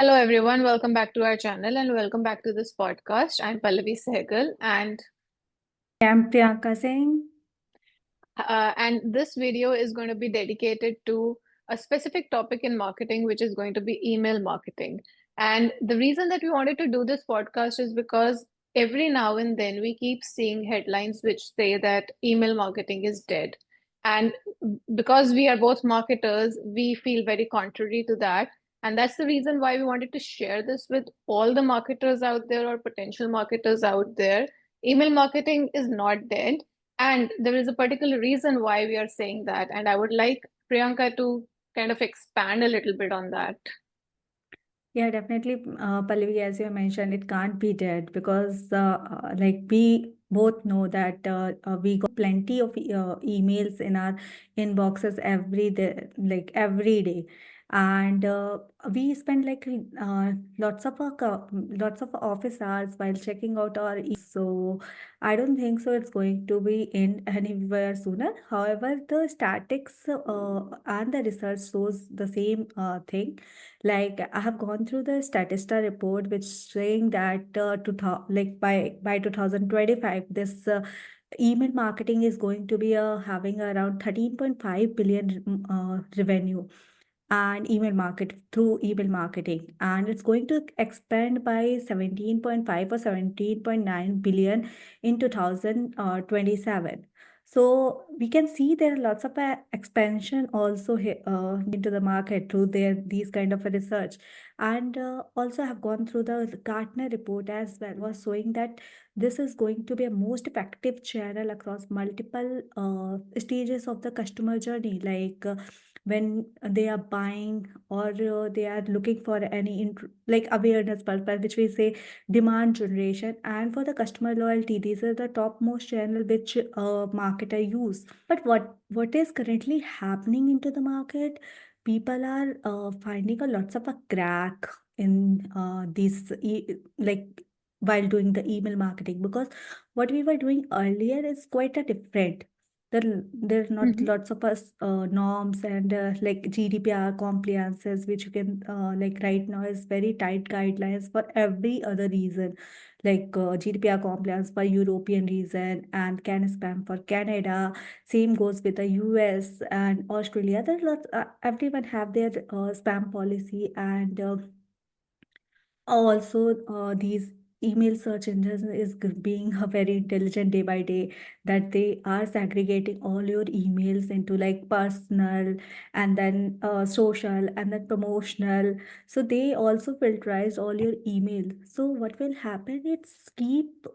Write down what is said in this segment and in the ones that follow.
Hello, everyone. Welcome back to our channel and welcome back to this podcast. I'm Pallavi Sehgal, I'm Priyanka Singh. and this video is going to be dedicated to a specific topic in marketing, which is going to be email marketing. And the reason that we wanted to do this podcast is because every now and then we keep seeing headlines which say that email marketing is dead. And because we are both marketers, we feel very contrary to that. And that's the reason why we wanted to share this with all the marketers out there or potential marketers out there. Email marketing is not dead. And there is a particular reason why we are saying that. And I would like Priyanka to kind of expand a little bit on that. Yeah, definitely, Pallavi, as you mentioned, it can't be dead because, like, we both know that we got plenty of emails in our inboxes every day, like every day, and we spend like lots of office hours while checking out our so I don't think so. It's going to be in anywhere sooner. However, the statics and the research shows the same thing. Like I have gone through the Statista report, which saying that like by 2025, this email marketing is going to be having around 13.5 billion revenue and email market through email marketing, and it's going to expand by 17.5 or 17.9 billion in 2027. So we can see there are lots of expansion also into the market through these kind of a research. And also have gone through the Gartner report as well, was showing that this is going to be a most effective channel across multiple stages of the customer journey, like when they are buying or they are looking for any like awareness purpose, which we say demand generation, and for the customer loyalty. These are the topmost channel which marketer use. But what is currently happening into the market? People are finding a lots of a crack in like while doing the email marketing, because what we were doing earlier is quite a different. There are not Mhm. lots of us norms and like GDPR compliances, which you can like right now is very tight guidelines for every other reason, like GDPR compliance for European region and can spam for Canada. Same goes with the US and Australia. There are lots. Everyone have their spam policy, and also these email search engines is being very intelligent day by day, that they are segregating all your emails into like personal and then social and then promotional. So they also filterize all your email. So what will happen, it's keep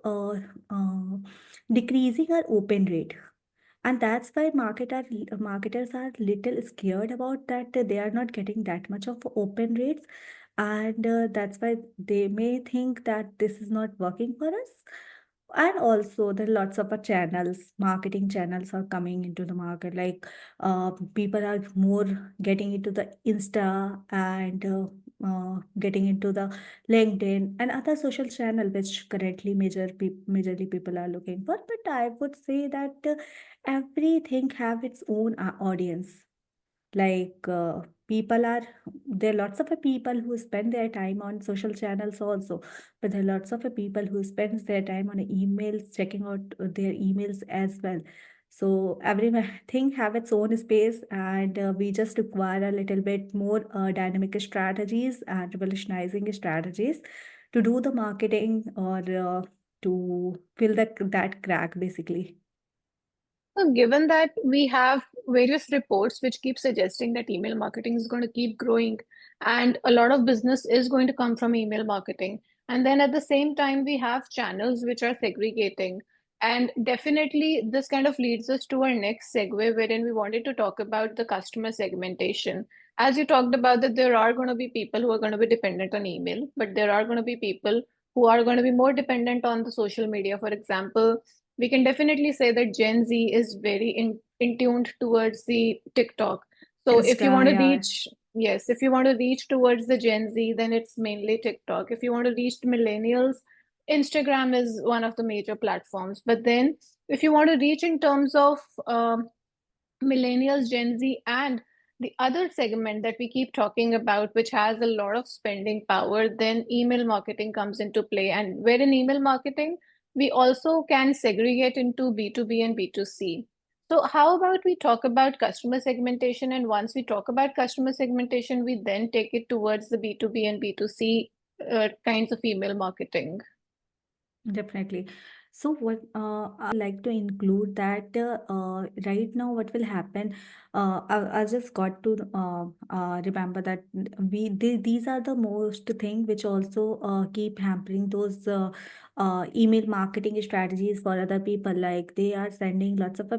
decreasing our open rate. And that's why marketers are little scared about that. They are not getting that much of open rates, and that's why they may think that this is not working for us. And also there are lots of channels, marketing channels are coming into the market, like people are more getting into the Insta and getting into the LinkedIn and other social channel, which currently majorly people are looking for. But I would say that everything have its own audience. Like people are there are lots of people who spend their time on social channels also, but there are lots of people who spends their time on emails, checking out their emails as well. So everything have its own space, and we just require a little bit more dynamic strategies and revolutionizing strategies to do the marketing, or to fill that crack basically. So given that we have various reports which keep suggesting that email marketing is going to keep growing and a lot of business is going to come from email marketing. And then at the same time, we have channels which are segregating. And definitely, this kind of leads us to our next segue, wherein we wanted to talk about the customer segmentation. As you talked about, that there are going to be people who are going to be dependent on email, but there are going to be people who are going to be more dependent on the social media. For example, we can definitely say that Gen Z is very in tuned towards the TikTok. So if you Insta, want to yeah. reach, yes, if you want to reach towards the Gen Z, then it's mainly TikTok. If you want to reach the millennials, Instagram is one of the major platforms. But then if you want to reach in terms of millennials, Gen Z, and the other segment that we keep talking about, which has a lot of spending power, then email marketing comes into play. And where in email marketing, we also can segregate into B2B and B2C. So, how about we talk about customer segmentation? And once we talk about customer segmentation, we then take it towards the B2B and B2C kinds of email marketing. Definitely. So what I would like to include that right now what will happen, I just got to remember that these are the most thing which also keep hampering those email marketing strategies for other people. Like they are sending lots of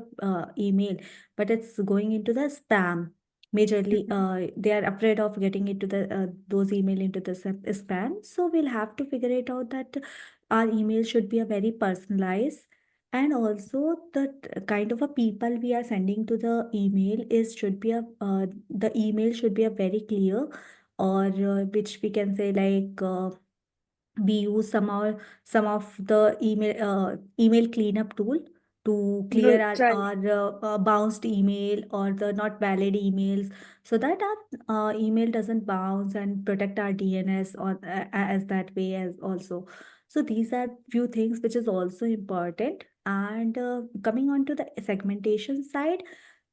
email, but it's going into the spam. Majorly, Mhm. they are afraid of getting into the those email into the spam. So we'll have to figure it out that our email should be a very personalized, and also the kind of a people we are sending to the email is should be a the email should be a very clear, or which we can say like we use some of the email cleanup tool to clear Right. our bounced email or the not valid emails, so that our email doesn't bounce and protect our DNS or as that way as also. So these are few things which is also important. And coming on to the segmentation side,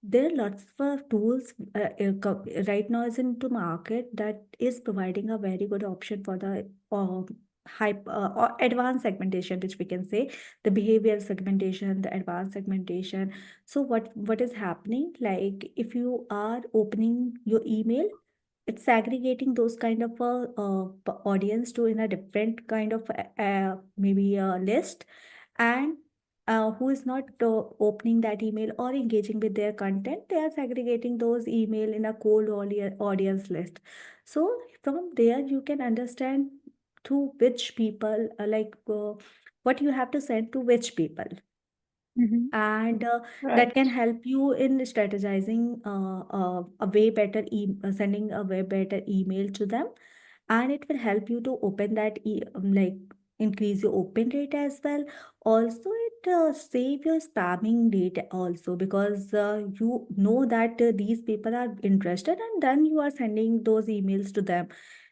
there are lots of tools right now is into market that is providing a very good option for the or advanced segmentation, which we can say the behavioral segmentation, the advanced segmentation. So what is happening, like if you are opening your email, it's aggregating those kind of audience to in a different kind of maybe a list, and who is not opening that email or engaging with their content, they are segregating those email in a cold audience list. So from there you can understand to which people what you have to send to which people, Mhm. and that Right. can help you in strategizing a way better sending a way better email to them, and it will help you to open that like increase your open rate as well. Also it save your spamming rate also, because you know that these people are interested, and then you are sending those emails to them.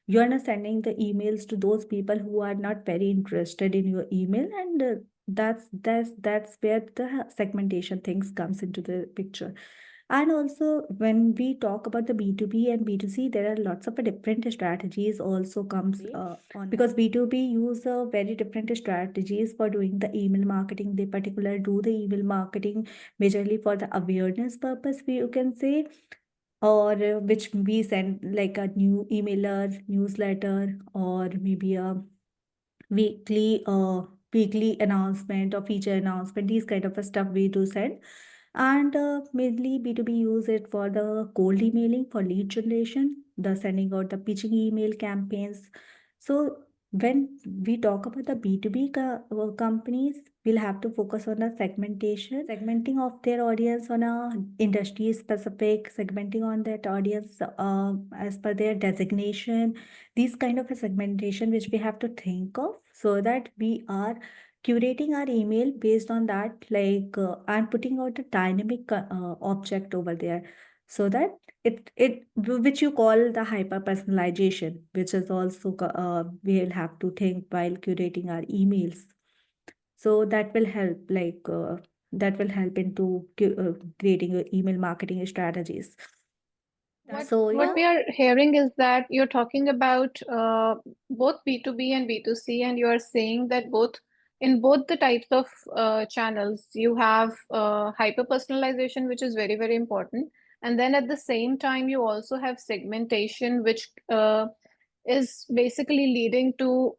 You are not sending the emails to those people who are not very interested in your email, and that's where the segmentation things comes into the picture. And also, when we talk about the B2B and B2C, there are lots of different strategies also comes on, because B2B use very different strategies for doing the email marketing. They particularly do the email marketing majorly for the awareness purpose, you can say, or which we send like a new emailer, newsletter, or maybe a weekly weekly announcement or feature announcement, these kind of a stuff we do send. And mainly B2B use it for the cold emailing for lead generation, the sending out the pitching email campaigns. So when we talk about the B2B companies, we'll have to focus on the segmentation, segmenting of their audience on a industry specific, segmenting on that audience as per their designation, these kind of a segmentation which we have to think of, so that we are curating our email based on that, like and putting out a dynamic object over there, so that which you call the hyper personalization, which is also we'll have to think while curating our emails. So that will help, that will help into creating your email marketing strategies. What So what yeah. we are hearing is that you're talking about both B2B and B2C, and you are saying that both in both the types of channels, you have hyper personalization, which is very, very important. And then at the same time, you also have segmentation, which is basically leading to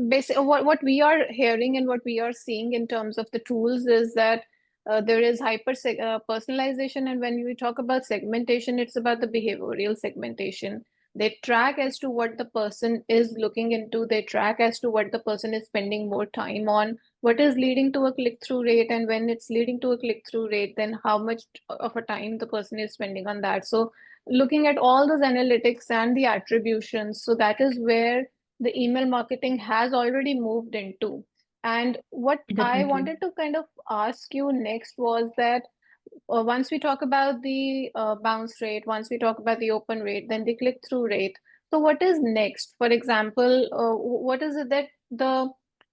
basically what we are hearing and what we are seeing in terms of the tools is that there is personalization, and when we talk about segmentation, it's about the behavioral segmentation. They track as to what the person is looking into, they track as to what the person is spending more time on, what is leading to a click-through rate, and when it's leading to a click-through rate, then how much of a time the person is spending on that. So looking at all those analytics and the attributions, so that is where the email marketing has already moved into. And what I Definitely. wanted to kind of ask you next was that once we talk about the bounce rate, once we talk about the open rate, then the click-through rate. So what is next? For example, what is it that the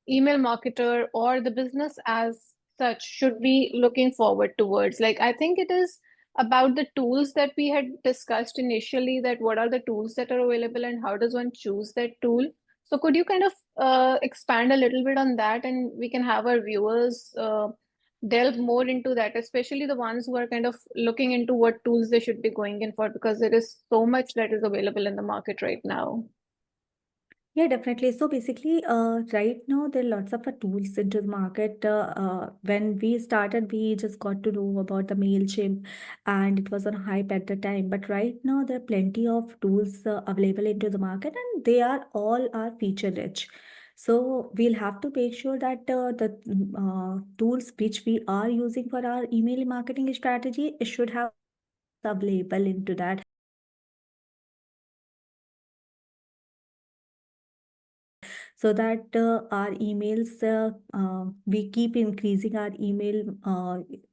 email marketer or the business as such should be looking forward towards? Like, I think it is about the tools that we had discussed initially, that what are the tools that are available and how does one choose that tool. So could you kind of expand a little bit on that, and we can have our viewers delve more into that, especially the ones who are kind of looking into what tools they should be going in for, because there is so much that is available in the market right now. Yeah, definitely. So basically, right now there are lots of tools into the market. When we started, we just got to know about the MailChimp, and it was on hype at the time. But right now there are plenty of tools available into the market, and they are all are feature rich. So we'll have to make sure that the tools which we are using for our email marketing strategy, it should have all those features available into that, so that our emails we keep increasing our email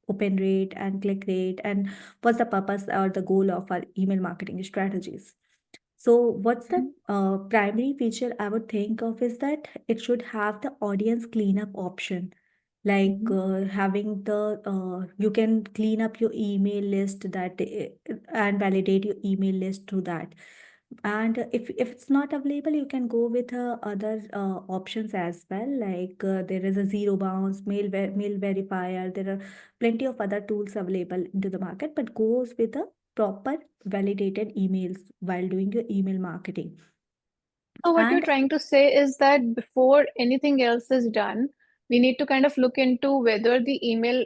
open rate and click rate, and what's the purpose or the goal of our email marketing strategies. So what's the Mhm. primary feature I would think of is that it should have the audience cleanup option, like Mhm. having the you can clean up your email list that and validate your email list through that. And if it's not available, you can go with other options as well, like there is a zero bounce mail verifier. There are plenty of other tools available into the market, but goes with a proper validated emails while doing your email marketing. So what you're And trying to say is that before anything else is done, we need to kind of look into whether the email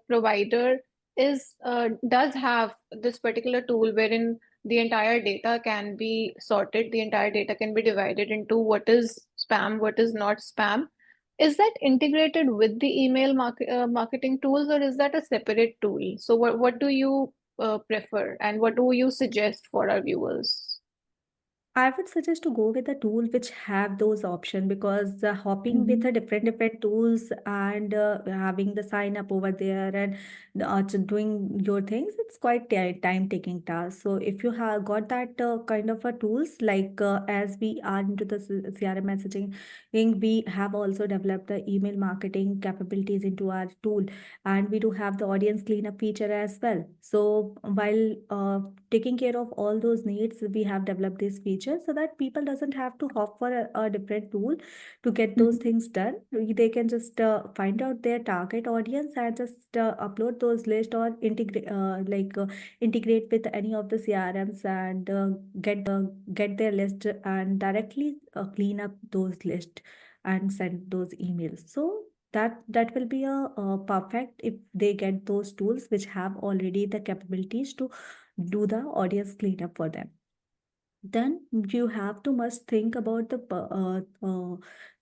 provider is does have this particular tool wherein the entire data can be sorted, the entire data can be divided into what is spam, what is not spam. Is that integrated with the email marketing tools, or is that a separate tool? So what do you prefer, and what do you suggest for our viewers? I would suggest to go with a tool which have those options, because hopping with Mm-hmm. a different tools and having the sign up over there and doing your things, it's quite time taking task. So if you have got that kind of a tools, like as we are into the CRM messaging, we have also developed the email marketing capabilities into our tool, and we do have the audience cleanup feature as well. So while taking care of all those needs, we have developed this feature so that people doesn't have to hop for a different tool to get those Mm-hmm. things done. They can just find out their target audience and just upload those lists, or integrate with any of the CRMs, and get their list and directly clean up those lists and send those emails. So that will be a perfect if they get those tools which have already the capabilities to do the audience cleanup for them. Then you have to must think about the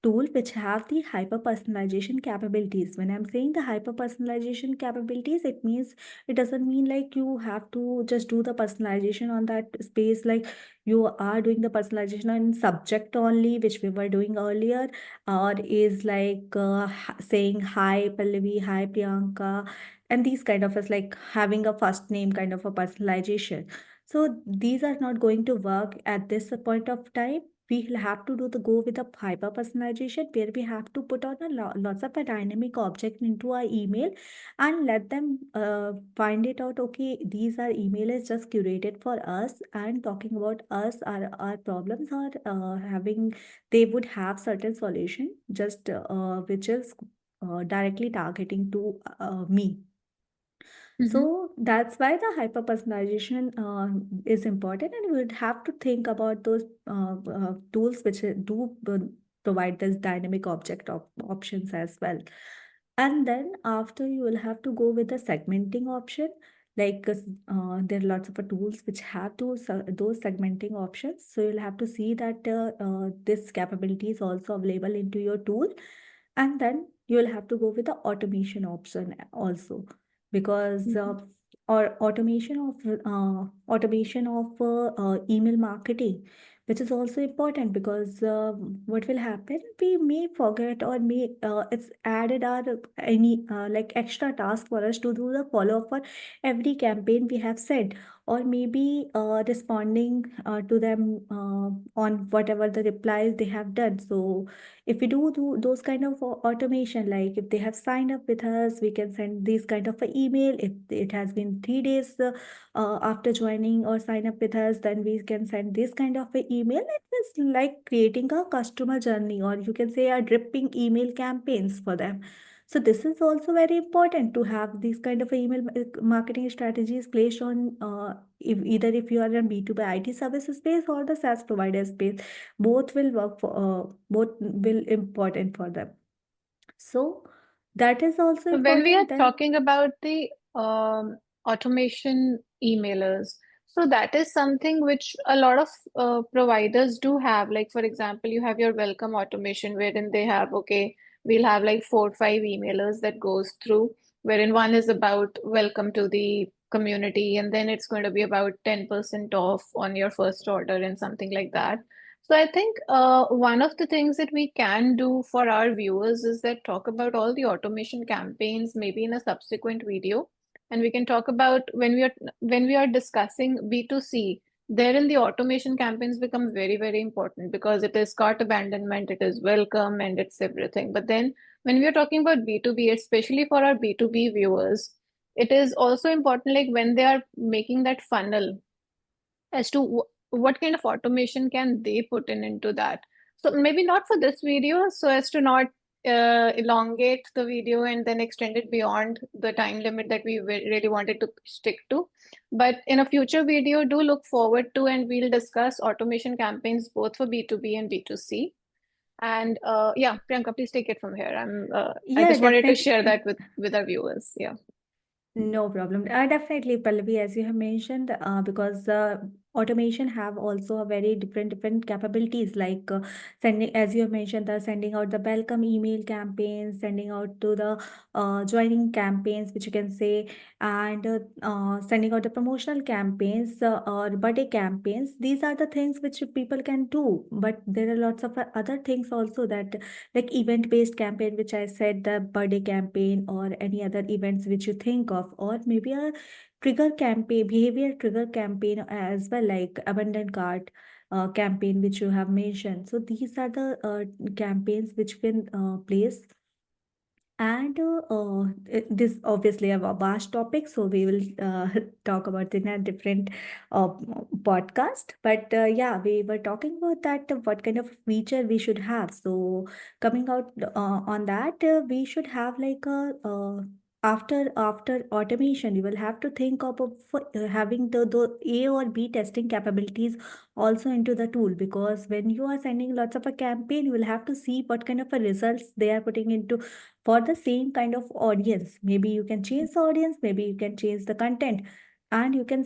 tool which have the hyper personalization capabilities. When I'm saying the hyper personalization capabilities, it means, it doesn't mean like you have to just do the personalization on that space, like you are doing the personalization on subject only, which we were doing earlier, or is like saying hi Pallavi, hi Priyanka, and these kind of is like having a first name kind of a personalization. So these are not going to work at this point of time. We'll have to do the go with a hyper personalization, where we have to put on lots of a dynamic object into our email and let them find it out. Okay, these are email is just curated for us and talking about us, our problems are having, they would have certain solution just which is directly targeting to me. Mm-hmm. So that's why the hyper personalization is important, and we would have to think about those tools which do provide this dynamic object options as well. And then after, you will have to go with the segmenting option. Like there are lots of tools which have those segmenting options. So you'll have to see that this capability is also available into your tool, and then you will have to go with the automation option also, because Mm-hmm. or automation of email marketing, which is also important because what will happen, we may forget or may it's added our any like extra task for us to do the follow up for every campaign we have set, or maybe responding to them on whatever the replies they have done. So if we do those kind of automation, like if they have signed up with us, we can send this kind of a email. If it has been 3 days after joining or sign up with us, then we can send this kind of a email. It is like creating a customer journey, or you can say a dripping email campaigns for them. So this is also very important to have these kind of email marketing strategies placed on either if you are in B2B IT services space or the SaaS provider space, both will work for both will important for them. So that is also So when we are important. Then talking about the automation emailers, so that is something which a lot of providers do have. Like, for example, you have your welcome automation wherein they have, okay, we'll have like 4 or 5 emailers that goes through, wherein one is about welcome to the community, and then it's going to be about 10% off on your first order and something like that. So I think one of the things that we can do for our viewers is that talk about all the automation campaigns maybe in a subsequent video, and we can talk about when we are discussing B2C, therein the automation campaigns become very, very important because it is cart abandonment, it is welcome, and it's everything. But then when we are talking about B2B, especially for our B2B viewers, it is also important like when they are making that funnel as to what kind of automation can they put in into that. So maybe not for this video, so as to not elongate the video and then extend it beyond the time limit that we really wanted to stick to. But in a future video, do look forward to, and we'll discuss automation campaigns both for B2B and B2C. And yeah, Priyanka, please take it from here. I yeah, just wanted to share definitely. that with our viewers. Yeah. No problem. Definitely, Pallavi, as you have mentioned, because automation have also a very different capabilities, like sending, as you have mentioned, the sending out the welcome email campaigns, sending out to the joining campaigns, which you can say, and sending out the promotional campaigns or birthday campaigns. These are the things which people can do, but there are lots of other things also that, like event-based campaign, which I said, the birthday campaign or any other events which you think of, or maybe a trigger campaign, behavior trigger campaign as well, like abandoned cart campaign, which you have mentioned. So these are the campaigns which can place. And this obviously a vast topic, so we will talk about it in a different uh, podcast. But yeah, we were talking about that what kind of feature we should have. So coming out on that, we should have like a after automation, you will have to think of having the A or B testing capabilities also into the tool, because when you are sending lots of a campaign, you will have to see what kind of a results they are putting into for the same kind of audience. Maybe you can change the audience, maybe you can change the content, and you can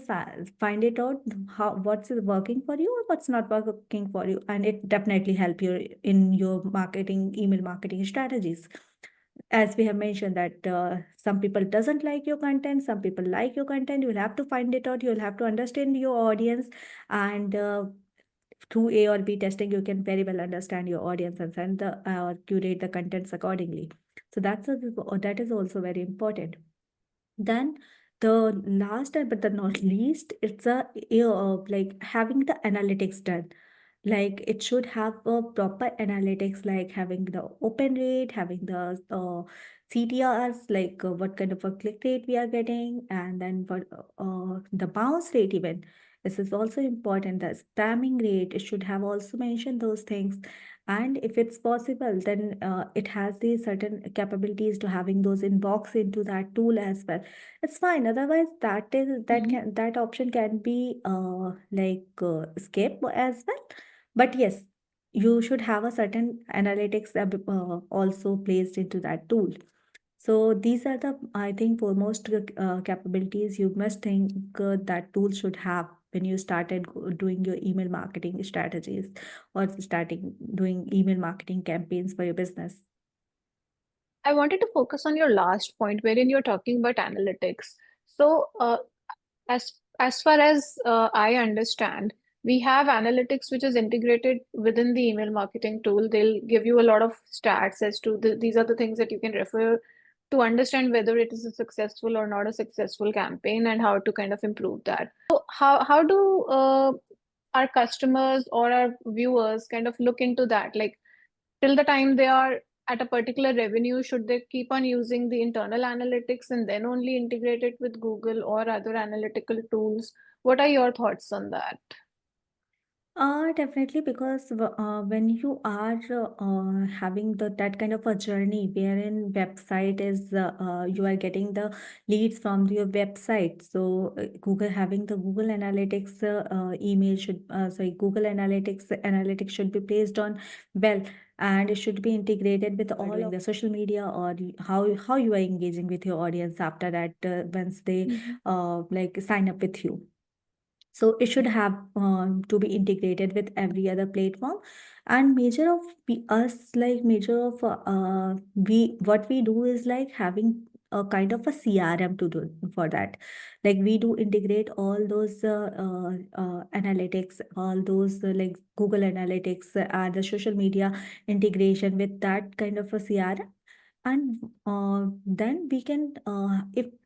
find it out how what's working for you or what's not working for you, and it definitely help you in your marketing, email marketing strategies. As we have mentioned that some people doesn't like your content, some people like your content. You'll have to find it out, you'll have to understand your audience, and through A or B testing, you can very well understand your audience and send the or curate the contents accordingly. So that is also very important. Then the last but the not least, it's like having the analytics done. Like it should have a proper analytics, like having the open rate, having the CTRs, like what kind of a click rate we are getting, and then what the bounce rate even. This is also important. The spamming rate, it should have also mentioned those things. And if it's possible, then it has the certain capabilities to having those inbox into that tool as well. It's fine. Otherwise, Mhm. that option can be skip as well. But yes, you should have a certain analytics also placed into that tool. So these are the, I think, foremost capabilities you must think that tool should have when you started doing your email marketing strategies or starting doing email marketing campaigns for your business. I wanted to focus on your last point, wherein you're talking about analytics. So, as far as I understand, we have analytics which is integrated within the email marketing tool. They'll give you a lot of stats as to these are the things that you can refer to understand whether it is a successful or not a successful campaign and how to kind of improve that. So how do our customers or our viewers kind of look into that? Like till the time they are at a particular revenue, should they keep on using the internal analytics and then only integrate it with Google or other analytical tools? What are your thoughts on that? Definitely, because when you are having that kind of a journey wherein website is you are getting the leads from your website. So Google having the Google Analytics email should sorry Google Analytics should be placed on well, and it should be integrated with all doing the social media or how you are engaging with your audience after that once they Mhm. like sign up with you. So it should have to be integrated with every other platform. And major of us, like major of we what we do is like having a kind of a CRM to do for that. Like we do integrate all those analytics, all those like Google Analytics and the social media integration with that kind of a CRM. And then we can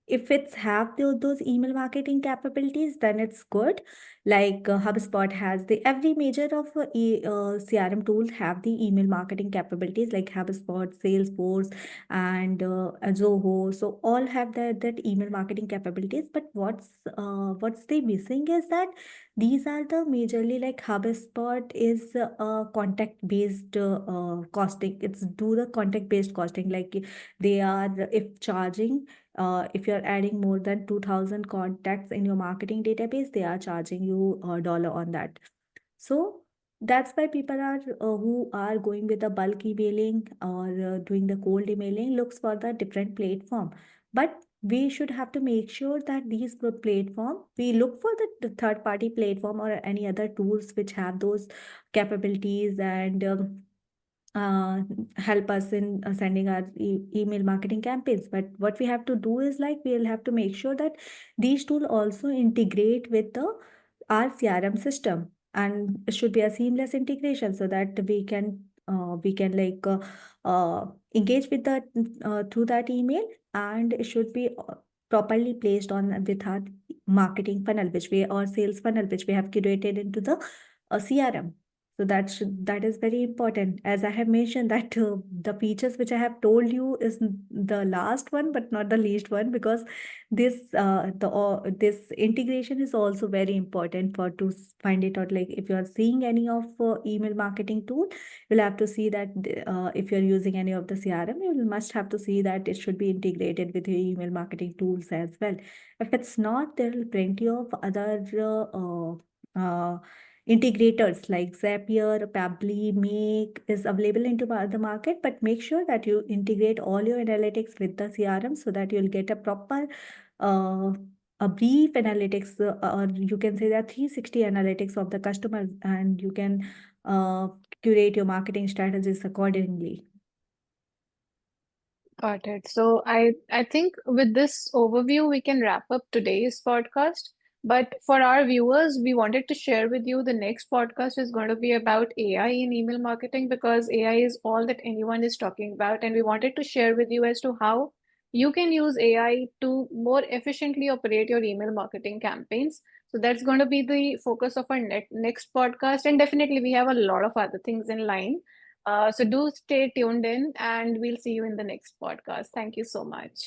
if it's have those email marketing capabilities, then it's good. Like HubSpot has the every major of CRM tool have the email marketing capabilities, like HubSpot, Salesforce, and Zoho. So all have that email marketing capabilities. But what's they missing is that these are the majorly like HubSpot is contact based costing. It's do the contact based costing. Like they are if charging if you're adding more than 2000 contacts in your marketing database, they are charging you a dollar on that. So that's why people are who are going with the bulk emailing or doing the cold emailing looks for the different platform. But we should have to make sure that these platform we look for the third party platform or any other tools which have those capabilities and uh, help us in sending our email marketing campaigns. But what we have to do is like we'll have to make sure that these tools also integrate with the our CRM system, and it should be a seamless integration so that we can like engage with that through that email, and it should be properly placed on with our marketing funnel which we or sales funnel which we have curated into the CRM. So that is very important. As I have mentioned that the features which I have told you is the last one, but not the least one, because this integration is also very important for to find it out. Like if you are seeing any of email marketing tool, you'll have to see that if you're using any of the CRM, you must have to see that it should be integrated with your email marketing tools as well. If it's not, there are plenty of other integrators like Zapier, Pabbly, Make is available into the market, but make sure that you integrate all your analytics with the CRM so that you'll get a proper, uh, a brief analytics, or you can say that 360 analytics of the customer, and you can uh, curate your marketing strategies accordingly. Got it. So I think with this overview, we can wrap up today's podcast. But for our viewers, we wanted to share with you the next podcast is going to be about AI in email marketing because AI is all that anyone is talking about. And we wanted to share with you as to how you can use AI to more efficiently operate your email marketing campaigns. So that's going to be the focus of our next podcast. And definitely, we have a lot of other things in line. So do stay tuned in and we'll see you in the next podcast. Thank you so much.